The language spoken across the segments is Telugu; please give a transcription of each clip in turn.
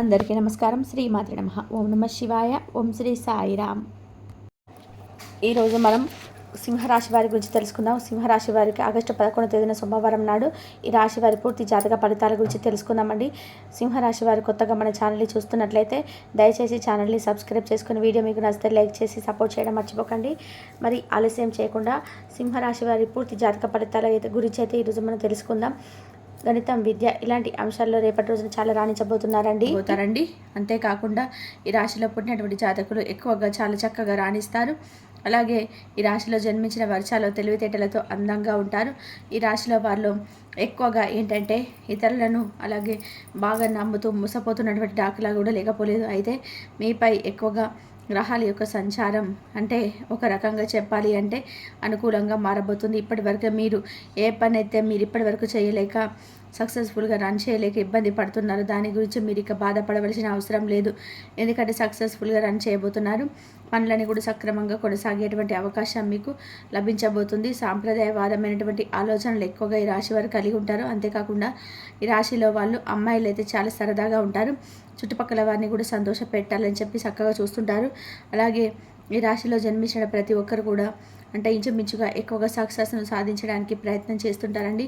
అందరికీ నమస్కారం. శ్రీమాత్రే నమః. ఓం నమ శివాయ. ఓం శ్రీ సాయిరామ్. ఈరోజు మనం సింహరాశి వారి గురించి తెలుసుకుందాం. సింహరాశి వారికి ఆగస్టు 11వ తేదీన సోమవారం నాడు ఈ రాశి వారి పూర్తి జాతక ఫలితాల గురించి తెలుసుకుందామండి. సింహరాశి వారు కొత్తగా మన ఛానల్ని చూస్తున్నట్లయితే దయచేసి ఛానల్ని సబ్స్క్రైబ్ చేసుకుని వీడియో మీకు నచ్చితే లైక్ చేసి సపోర్ట్ చేయడం మర్చిపోకండి. మరి ఆలస్యం చేయకుండా సింహరాశి వారి పూర్తి జాతక ఫలితాల గురించి అయితే ఈరోజు మనం తెలుసుకుందాం. గణితం, విద్య ఇలాంటి అంశాల్లో రేపటి రోజున చాలా రాణించబోతున్నారండి. అంతేకాకుండా ఈ రాశిలో పుట్టినటువంటి జాతకులు ఎక్కువగా చాలా చక్కగా రాణిస్తారు. అలాగే ఈ రాశిలో జన్మించిన వర్షాలు తెలివితేటలతో అందంగా ఉంటారు. ఈ రాశిలో వాళ్ళు ఎక్కువగా ఏంటంటే ఇతరులను అలాగే బాగా నమ్ముతూ మోసపోతున్నటువంటి దాఖలా కూడా లేకపోలేదు. అయితే మీపై ఎక్కువగా గ్రహాల యొక్క సంచారం అంటే ఒక రకంగా చెప్పాలి అంటే అనుకూలంగా మారబోతుంది. ఇప్పటివరకు మీరు ఏ పని అయితే మీరు ఇప్పటివరకు చేయలేక సక్సెస్ఫుల్గా రన్ చేయలేక ఇబ్బంది పడుతున్నారు, దాని గురించి మీరు ఇక బాధపడవలసిన అవసరం లేదు. ఎందుకంటే సక్సెస్ఫుల్గా రన్ చేయబోతున్నారు. పనులని కూడా సక్రమంగా కొనసాగేటువంటి అవకాశం మీకు లభించబోతుంది. సాంప్రదాయవాదమైనటువంటి ఆలోచనలు ఎక్కువగా ఈ రాశి వారు కలిగి ఉంటారు. అంతేకాకుండా ఈ రాశిలో వాళ్ళు అమ్మాయిలు అయితే చాలా సరదాగా ఉంటారు. చుట్టుపక్కల వారిని కూడా సంతోష పెట్టాలని చెప్పి చక్కగా చూస్తుంటారు. అలాగే ఈ రాశిలో జన్మించిన ప్రతి ఒక్కరు కూడా అంటే ఇంచుమించుగా ఎక్కువగా సక్సెస్ను సాధించడానికి ప్రయత్నం చేస్తుంటారండి.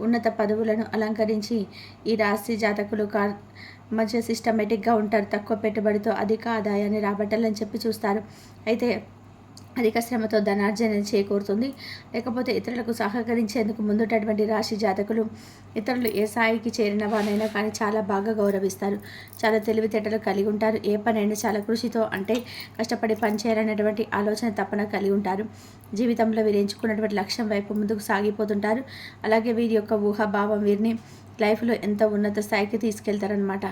ఉన్నత పదవులను అలంకరించి ఈ రాశి జాతకులు మంచిగా సిస్టమేటిక్గా ఉంటారు. తక్కువ పెట్టుబడితో అధిక ఆదాయాన్ని రాబట్టాలని చెప్పి చూస్తారు. అయితే అధిక శ్రమతో ధనార్జన చేకూరుతుంది. లేకపోతే ఇతరులకు సహకరించేందుకు ముందున్నటువంటి రాశి జాతకులు ఇతరులు ఏ స్థాయికి చేరిన వారైనా కానీ చాలా బాగా గౌరవిస్తారు. చాలా తెలివితేటలు కలిగి ఉంటారు. ఏ పనైనా చాలా కృషితో అంటే కష్టపడి పనిచేయాలనేటువంటి ఆలోచన తప్పన కలిగి ఉంటారు. జీవితంలో వీరు ఎంచుకున్నటువంటి లక్ష్యం వైపు ముందుకు సాగిపోతుంటారు. అలాగే వీరి యొక్క ఊహాభావం వీరిని లైఫ్లో ఎంతో ఉన్నత స్థాయికి తీసుకెళ్తారనమాట.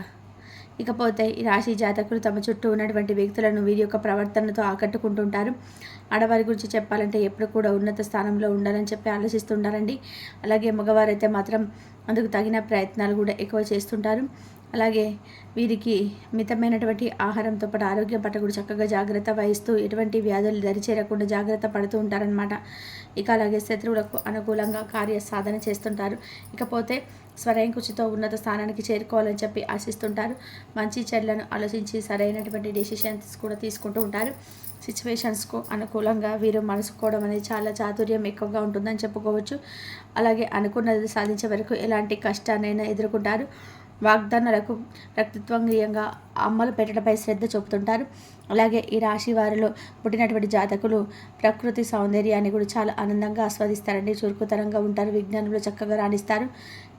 ఇకపోతే ఈ రాశి జాతకులు తమ చుట్టూ ఉన్నటువంటి వ్యక్తులను వీరి యొక్క ప్రవర్తనతో ఆకట్టుకుంటుంటారు. ఆడవారి గురించి చెప్పాలంటే ఎప్పుడు కూడా ఉన్నత స్థానంలో ఉండాలని చెప్పి ఆలోచిస్తుంటారండి. అలాగే మగవారైతే మాత్రం అందుకు తగిన ప్రయత్నాలు కూడా ఎక్కువ చేస్తుంటారు. అలాగే వీరికి మితమైనటువంటి ఆహారంతో పాటు ఆరోగ్యం పట్ల కూడా చక్కగా జాగ్రత్త వహిస్తూ ఎటువంటి వ్యాధులు దరిచేరకుండా జాగ్రత్త పడుతూ ఉంటారనమాట. ఇక అలాగే శత్రువులకు అనుకూలంగా కార్య సాధన చేస్తుంటారు. ఇకపోతే స్వయం కృషితో ఉన్నత స్థానానికి చేరుకోవాలని చెప్పి ఆశిస్తుంటారు. మంచి చెడులను ఆలోచించి సరైనటువంటి డెసిషన్స్ కూడా తీసుకుంటూ ఉంటారు. సిచ్యువేషన్స్కు అనుకూలంగా వీరు మనసుకోవడం అనేది చాలా చాతుర్యం ఎక్కువగా ఉంటుందని చెప్పుకోవచ్చు. అలాగే అనుకున్నది సాధించే వరకు ఎలాంటి కష్టాన్నైనా ఎదుర్కొంటారు. వాగ్దానాలకు వ్యక్తిత్వంగా అమలు పెట్టడంపై శ్రద్ధ చూపుతుంటారు. అలాగే ఈ రాశి వారిలో పుట్టినటువంటి జాతకులు ప్రకృతి సౌందర్యాన్ని కూడా చాలా ఆనందంగా ఆస్వాదిస్తారండి. చురుకుతనంగా ఉంటారు. విజ్ఞానంలో చక్కగా రాణిస్తారు.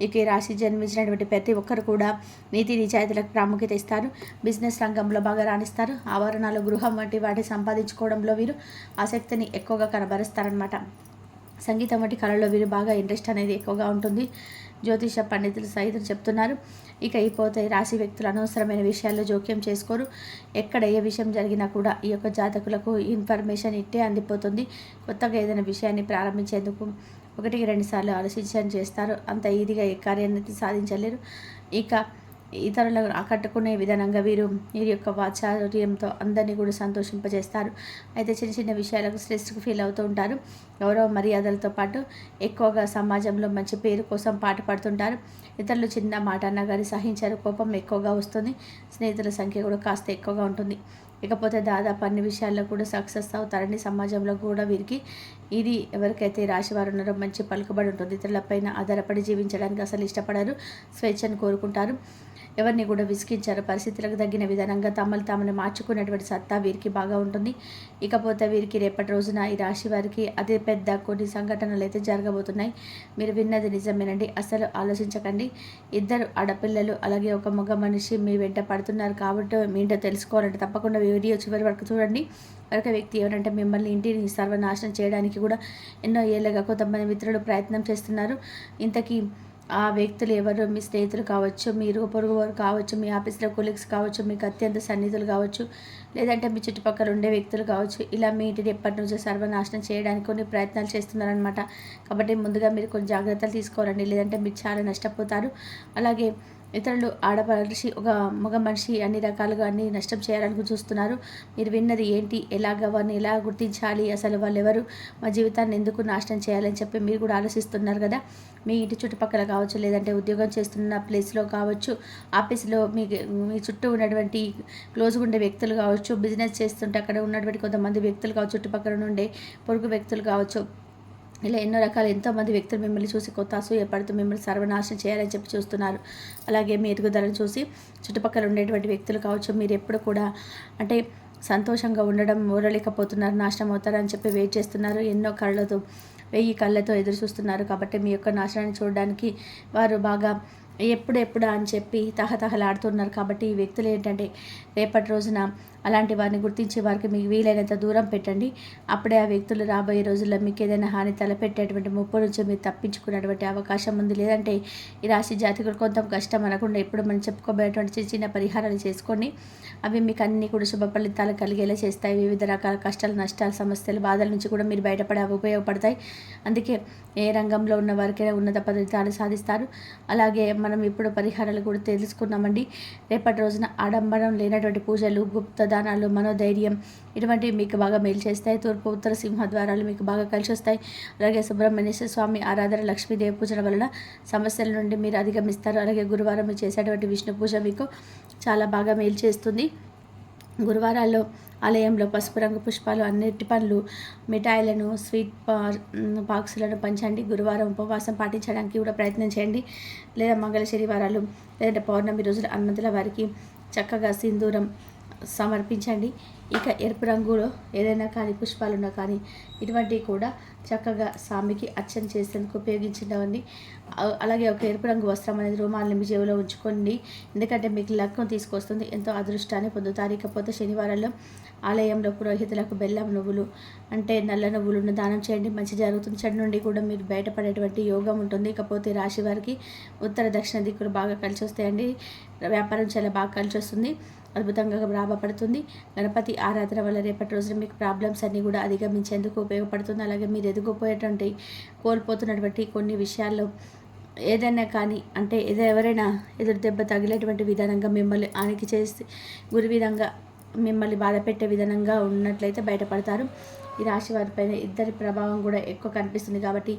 ఇక ఈ రాశి జన్మించినటువంటి ప్రతి ఒక్కరు కూడా నీతి నిజాయితీలకు ప్రాముఖ్యత ఇస్తారు. బిజినెస్ రంగంలో బాగా రాణిస్తారు. ఆవరణాలు, గృహం వంటి వాటి సంపాదించుకోవడంలో వీరు ఆసక్తిని ఎక్కువగా కనబరుస్తారనమాట. సంగీతం వంటి కళలో వీరు బాగా ఇంట్రెస్ట్ అనేది ఎక్కువగా ఉంటుంది. జ్యోతిష పండితులు సైతం చెప్తున్నారు. ఇక అయిపోతే రాశి వ్యక్తులు అనవసరమైన విషయాల్లో జోక్యం చేసుకోరు. ఎక్కడ ఏ విషయం జరిగినా కూడా ఈ యొక్క జాతకులకు ఇన్ఫర్మేషన్ ఇట్టే అందిపోతుంది. కొత్తగా ఏదైనా విషయాన్ని ప్రారంభించేందుకు 1-2 సార్లు ఆలోచించని చేస్తారు. అంత ఈజీగా ఏ కార్యాన్ని సాధించలేరు. ఇక ఇతరులను ఆకట్టుకునే విధానంగా వీరి యొక్క వాచార్యంతో అందరినీ కూడా సంతోషింపజేస్తారు. అయితే చిన్న చిన్న విషయాలకు స్ట్రెస్కి ఫీల్ అవుతూ ఉంటారు. గౌరవ మర్యాదలతో పాటు ఎక్కువగా సమాజంలో మంచి పేరు కోసం పాటుపడుతుంటారు. ఇతరులు చిన్న మాట అన్నా కానీ సహించారు. కోపం ఎక్కువగా వస్తుంది. స్నేహితుల సంఖ్య కూడా కాస్త ఎక్కువగా ఉంటుంది. ఇకపోతే దాదాపు అన్ని విషయాల్లో కూడా సక్సెస్ అవుతారని సమాజంలో కూడా వీరికి ఇది ఎవరికైతే రాశివారు ఉన్నారో మంచి పలుకుబడి ఉంటుంది. ఇతరులపైన ఆధారపడి జీవించడానికి అసలు ఇష్టపడరు. స్వేచ్ఛను కోరుకుంటారు. ఎవరిని కూడా విసిగించారు. పరిస్థితులకు తగిన విధానంగా తమను మార్చుకునేటువంటి సత్తా వీరికి బాగా ఉంటుంది. ఇకపోతే వీరికి రేపటి రోజున ఈ రాశి వారికి అతి పెద్ద కొన్ని సంఘటనలు అయితే జరగబోతున్నాయి. మీరు విన్నది నిజమేనండి. అసలు ఆలోచించకండి. 2 ఆడపిల్లలు అలాగే ఒక మగ మనిషి మీ వెంట పడుతున్నారు కాబట్టి మీంటో తెలుసుకోవాలంటే తప్పకుండా వీడియో చివరి వరకు చూడండి. మరొక వ్యక్తి ఎవరంటే మిమ్మల్ని ఇంటిని సర్వనాశనం చేయడానికి కూడా ఎన్నో ఏళ్ళగా కొంతమంది మిత్రులు ప్రయత్నం చేస్తున్నారు. ఇంతకీ ఆ వ్యక్తులు ఎవరు? మీ స్నేహితులు కావచ్చు, మీరు పొరుగు వారు కావచ్చు, మీ ఆఫీస్లో కొలీగ్స్ కావచ్చు, మీకు అత్యంత సన్నిహితులు కావచ్చు, లేదంటే మీ చుట్టుపక్కల ఉండే వ్యక్తులు కావచ్చు. ఇలా మీ ఇంటిని ఎప్పటి నుంచో సర్వనాశనం చేయడానికి కొన్ని ప్రయత్నాలు చేస్తున్నారనమాట. కాబట్టి ముందుగా మీరు కొన్ని జాగ్రత్తలు తీసుకోవాలండి. లేదంటే మీరు చాలా నష్టపోతారు. అలాగే ఇతరులు ఆడమనిషి ఒక మగ మనిషి అన్ని రకాలుగా అన్ని నష్టం చేయాలని చూస్తున్నారు. మీరు విన్నది ఏంటి, ఎలాగ వారిని ఎలా గుర్తించాలి, అసలు వాళ్ళు ఎవరు, మా జీవితాన్ని ఎందుకు నాశనం చేయాలని చెప్పి మీరు కూడా ఆలోచిస్తున్నారు కదా. మీ ఇంటి చుట్టుపక్కల కావచ్చు, లేదంటే ఉద్యోగం చేస్తున్న ప్లేస్లో కావచ్చు, ఆఫీస్లో మీ చుట్టూ ఉన్నటువంటి క్లోజ్గా ఉండే వ్యక్తులు కావచ్చు, బిజినెస్ చేస్తుంటే అక్కడ ఉన్నటువంటి కొంతమంది వ్యక్తులు కావచ్చు, చుట్టుపక్కల నుండే పొరుగు వ్యక్తులు కావచ్చు, ఇలా ఎన్నో రకాల ఎంతోమంది వ్యక్తులు మిమ్మల్ని చూసి కొత్త అసూయపడుతూ మిమ్మల్ని సర్వనాశనం చేయాలని చెప్పి చూస్తున్నారు. అలాగే మీ ఎదుగుదలను చూసి చుట్టుపక్కల ఉండేటువంటి వ్యక్తులు కావచ్చు, మీరు ఎప్పుడు కూడా అంటే సంతోషంగా ఉండడం ఓరలేకపోతున్నారు, నాశనం అవుతారని చెప్పి వెయిట్ చేస్తున్నారు. ఎన్నో కళ్ళతో 1000 కళ్ళతో ఎదురు చూస్తున్నారు. కాబట్టి మీ యొక్క నాశనాన్ని చూడడానికి వారు బాగా ఎప్పుడెప్పుడా అని చెప్పి తహతహలాడుతున్నారు. కాబట్టి ఈ వ్యక్తులు ఏంటంటే రేపటి రోజున అలాంటి వారిని గుర్తించే వారికి మీకు వీలైనంత దూరం పెట్టండి. అప్పుడే ఆ వ్యక్తులు రాబోయే రోజుల్లో మీకు ఏదైనా హాని తలపెట్టేటువంటి ముప్పు నుంచి మీరు తప్పించుకునేటువంటి అవకాశం ఉంది. లేదంటే ఈ రాశి జాతకులు కొంత కష్టం అనకుండా ఇప్పుడు మనం చెప్పుకోబోయేటువంటి చిన్న చిన్న పరిహారాలు చేసుకోండి. అవి మీకు అన్నీ కూడా శుభ ఫలితాలు కలిగేలా చేస్తాయి. వివిధ రకాల కష్టాలు, నష్టాలు, సమస్యలు, బాధల నుంచి కూడా మీరు బయటపడే ఉపయోగపడతాయి. అందుకే ఏ రంగంలో ఉన్న వారికైనా ఉన్నత ఫలితాలు సాధిస్తారు. అలాగే మనం ఇప్పుడు పరిహారాలు కూడా తెలుసుకున్నామండి. రేపటి రోజున ఆడంబరం లేనటువంటి పూజలు, గుప్త దానాలు, మనోధైర్యం ఇటువంటివి మీకు బాగా మేలు చేస్తాయి. తూర్పు ఉత్తర సింహద్వారాలు మీకు బాగా కలిసి వస్తాయి. అలాగే సుబ్రహ్మణ్యేశ్వర స్వామి ఆరాధన, లక్ష్మీదేవి పూజల వలన సమస్యల నుండి మీరు అధిగమిస్తారు. అలాగే గురువారం మీరు చేసేటువంటి విష్ణు పూజ మీకు చాలా బాగా మేలు చేస్తుంది. గురువారాల్లో ఆలయంలో పసుపు రంగు పుష్పాలు, అన్నిటి పండ్లు, మిఠాయిలను, స్వీట్ బాక్సులను పంచండి. గురువారం ఉపవాసం పాటించడానికి కూడా ప్రయత్నం చేయండి. లేదా మంగళ శనివారాలు లేదంటే పౌర్ణమి రోజులు హనుమంతుల వారికి చక్కగా సింధూరం సమర్పించండి. ఇక ఎరుపు రంగులో ఏదైనా కానీ పుష్పాలున్నా కానీ ఇటువంటివి కూడా చక్కగా స్వామికి అర్చన చేసేందుకు ఉపయోగించండి. అలాగే ఒక ఎరుపు రంగు వస్త్రం అనేది రుమాలని మీ జేబులో ఉంచుకోండి. ఎందుకంటే మీకు లక్ష్యం తీసుకొస్తుంది, ఎంతో అదృష్టాన్ని పొందుతారు. ఇకపోతే శనివారంలో ఆలయంలో పురోహితులకు బెల్లం నువ్వులు అంటే నల్ల నువ్వులను దానం చేయండి, మంచి జరుగుతుంది. చెడు నుండి కూడా మీరు బయటపడేటువంటి యోగం ఉంటుంది. ఇకపోతే రాశి వారికి ఉత్తర దక్షిణ దిక్కులు బాగా కలిసి వస్తాయండి. వ్యాపారం చాలా బాగా కలిసి వస్తుంది, అద్భుతంగా లాభపడుతుంది. గణపతి ఆరాధన వల్ల రేపటి రోజున మీకు ప్రాబ్లమ్స్ అన్నీ కూడా అధిగమించేందుకు ఉపయోగపడుతుంది. అలాగే మీరు ఎదుగుపోయేటువంటి కోల్పోతున్నటువంటి కొన్ని విషయాల్లో ఏదైనా కానీ అంటే ఎవరైనా ఎదురు దెబ్బ తగిలేటువంటి విధానంగా మిమ్మల్ని ఆనికి చేసి గురి విధంగా మిమ్మల్ని బాధ పెట్టే విధానంగా ఉన్నట్లయితే బయటపడతారు. ఈ రాశి వారిపైన ఇద్దరి ప్రభావం కూడా ఎక్కువ కనిపిస్తుంది. కాబట్టి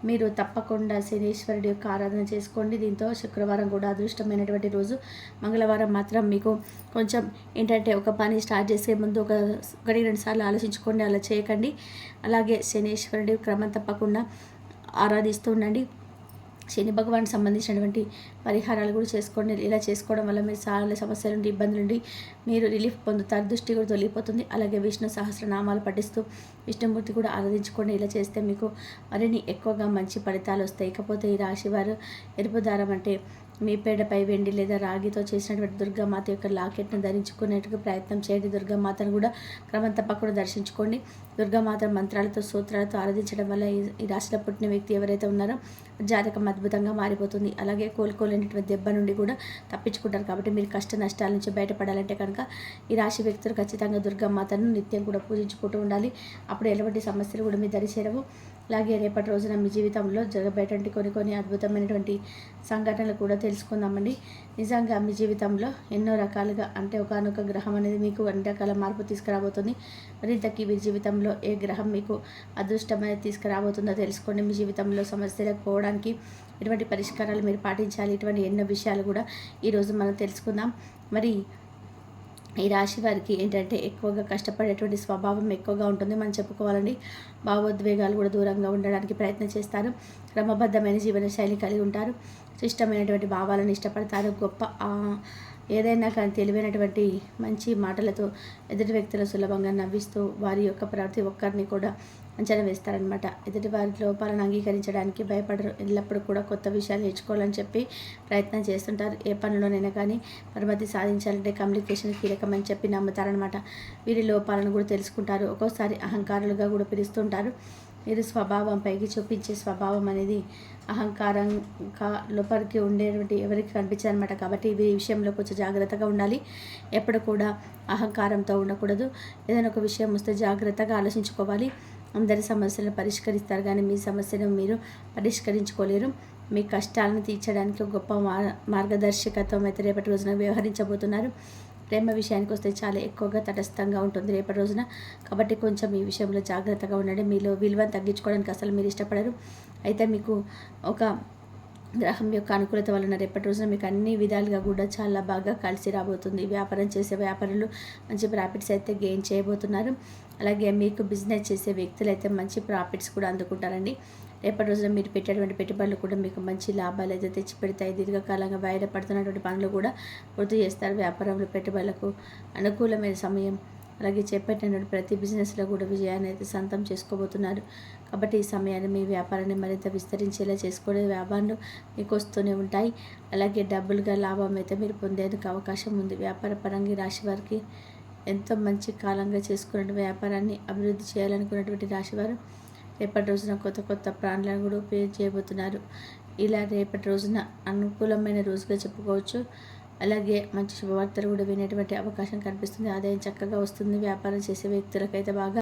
మీరు తప్పకుండా శనీశ్వరుడి యొక్క ఆరాధన చేసుకోండి. దీంతో శుక్రవారం కూడా అదృష్టమైనటువంటి రోజు. మంగళవారం మాత్రం మీకు కొంచెం ఏంటంటే ఒక పని స్టార్ట్ చేసే ముందు ఒకటి 2 సార్లు ఆలోచించుకోండి, అలా చేయకండి. అలాగే శనీశ్వరుడి క్రమం తప్పకుండా ఆరాధిస్తూ ఉండండి. శని భగవాన్ సంబంధించినటువంటి పరిహారాలు కూడా చేసుకోండి. ఇలా చేసుకోవడం వల్ల మీరు చాలా సమస్యల నుండి, ఇబ్బందుల నుండి మీరు రిలీఫ్ పొందుతారు. దృష్టి కూడా తొలగిపోతుంది. అలాగే విష్ణు సహస్రనామాలు పఠిస్తూ విష్ణుమూర్తి కూడా ఆరాధించుకోండి. ఇలా చేస్తే మీకు మరిన్ని ఎక్కువగా మంచి ఫలితాలు వస్తాయి. ఇకపోతే ఈ రాశి వారు ఎరుపు దారం అంటే మీ పేడపై వెండి లేదా రాగితో చేసినటువంటి దుర్గామాత యొక్క లాకెట్ను ధరించుకునేందుకు ప్రయత్నం చేయండి. దుర్గామాతను కూడా క్రమం తప్పకుండా దర్శించుకోండి. దుర్గామాత మంత్రాలతో, సూత్రాలతో ఆరాధించడం వల్ల ఈ రాశిలో పుట్టిన వ్యక్తి ఎవరైతే ఉన్నారో జాతకం అద్భుతంగా మారిపోతుంది. అలాగే కోలుకోలేనటువంటి దెబ్బ నుండి కూడా తప్పించుకుంటారు. కాబట్టి మీరు కష్ట నష్టాల నుంచి బయటపడాలంటే కనుక ఈ రాశి వ్యక్తులు ఖచ్చితంగా దుర్గామాతను నిత్యం కూడా పూజించుకుంటూ ఉండాలి. అప్పుడు ఎలాంటి సమస్యలు కూడా మీ దరిచేరవు. అలాగే రేపటి రోజున మీ జీవితంలో జరగబోయేటువంటి కొన్ని అద్భుతమైనటువంటి సంఘటనలు కూడా తెలుసుకుందామండి. నిజంగా మీ జీవితంలో ఎన్నో రకాలుగా అంటే ఒకానొక గ్రహం అనేది మీకు అన్ని రకాల మార్పు తీసుకురాబోతుంది. మరి ఇంతకీ మీ జీవితంలో ఏ గ్రహం మీకు అదృష్టం అనేది తీసుకురాబోతుందో తెలుసుకోండి. మీ జీవితంలో సమస్యలకు పోవడానికి ఎటువంటి పరిష్కారాలు మీరు పాటించాలి, ఇటువంటి ఎన్నో విషయాలు కూడా ఈరోజు మనం తెలుసుకుందాం. మరి ఈ రాశి వారికి ఏంటంటే ఎక్కువగా కష్టపడేటువంటి స్వభావం ఎక్కువగా ఉంటుంది. మనం చెప్పుకోవాలండి. భావోద్వేగాలు కూడా దూరంగా ఉండడానికి ప్రయత్నం చేస్తారు. క్రమబద్ధమైన జీవన శైలి కలిగి ఉంటారు. ఇష్టమైనటువంటి భావాలను ఇష్టపడతారు. గొప్ప ఏదైనా కానీ తెలివైనటువంటి మంచి మాటలతో ఎదుటి వ్యక్తులు సులభంగా నవ్విస్తూ వారి యొక్క ప్రతి ఒక్కరిని కూడా అంచనా వేస్తారనమాట. ఎదుటి వారి లోపాలను అంగీకరించడానికి భయపడరు. ఎల్లప్పుడూ కూడా కొత్త విషయాలు నేర్చుకోవాలని చెప్పి ప్రయత్నం చేస్తుంటారు. ఏ పనిలోనైనా కానీ పరిమితి సాధించాలంటే కమ్యూనికేషన్ కీలకమని చెప్పి నమ్ముతారనమాట. వీరి లోపాలను కూడా తెలుసుకుంటారు. ఒక్కోసారి అహంకారులుగా కూడా పిలుస్తుంటారు. వీరి స్వభావం పైకి చూపించే స్వభావం అనేది అహంకారంగా లోపలికి ఉండేటువంటి ఎవరికి కనిపించారనమాట. కాబట్టి ఈ విషయంలో కొంచెం జాగ్రత్తగా ఉండాలి. ఎప్పుడు కూడా అహంకారంతో ఉండకూడదు. ఏదైనా ఒక విషయం వస్తే జాగ్రత్తగా ఆలోచించుకోవాలి. అందరి సమస్యలను పరిష్కరిస్తారు కానీ మీ సమస్యను మీరు పరిష్కరించుకోలేరు. మీ కష్టాలను తీర్చడానికి ఒక గొప్ప మార్గదర్శకత్వం అయితే రేపటి రోజున వ్యవహరించబోతున్నారు. ప్రేమ విషయానికి వస్తే చాలా ఎక్కువగా తటస్థంగా ఉంటుంది రేపటి రోజున. కాబట్టి కొంచెం ఈ విషయంలో జాగ్రత్తగా ఉండండి. మీలో విలువను తగ్గించుకోవడానికి అసలు మీరు ఇష్టపడరు. అయితే మీకు ఒక గ్రహం యొక్క అనుకూలత వలన రేపటి రోజున మీకు అన్ని విధాలుగా కూడా చాలా బాగా కలిసి రాబోతుంది. వ్యాపారం చేసే వ్యాపారులు మంచి ప్రాఫిట్స్ అయితే గెయిన్ చేయబోతున్నారు. అలాగే మీకు బిజినెస్ చేసే వ్యక్తులు అయితే మంచి ప్రాఫిట్స్ కూడా అందుకుంటారండి. రేపటి రోజున మీరు పెట్టేటువంటి పెట్టుబడులు కూడా మీకు మంచి లాభాలు అయితే తెచ్చిపెడతాయి. దీర్ఘకాలంగా వాయిదా పడుతున్నటువంటి పనులు కూడా పూర్తి చేస్తారు. వ్యాపారంలో పెట్టుబడులకు అనుకూలమైన సమయం. అలాగే చేపట్టినటువంటి ప్రతి బిజినెస్లో కూడా విజయాన్ని అయితే సొంతం చేసుకోబోతున్నారు. కాబట్టి ఈ సమయాన్ని మీ వ్యాపారాన్ని మరింత విస్తరించేలా చేసుకునే వ్యాపారాలు మీకు వస్తూనే ఉంటాయి. అలాగే డబ్బులుగా లాభం అయితే మీరు పొందేందుకు అవకాశం ఉంది. వ్యాపార పరంగా రాశి వారికి ఎంతో మంచి కాలంగా చేసుకున్న వ్యాపారాన్ని అభివృద్ధి చేయాలనుకున్నటువంటి రాశివారు రేపటి రోజున కొత్త కొత్త ప్లాన్లను కూడా ఉపయోగ చేయబోతున్నారు. ఇలా రేపటి రోజున అనుకూలమైన రోజుగా చెప్పుకోవచ్చు. అలాగే మంచి శుభవార్తలు కూడా వినేటువంటి అవకాశం కనిపిస్తుంది. ఆదాయం చక్కగా వస్తుంది. వ్యాపారం చేసే వ్యక్తులకైతే బాగా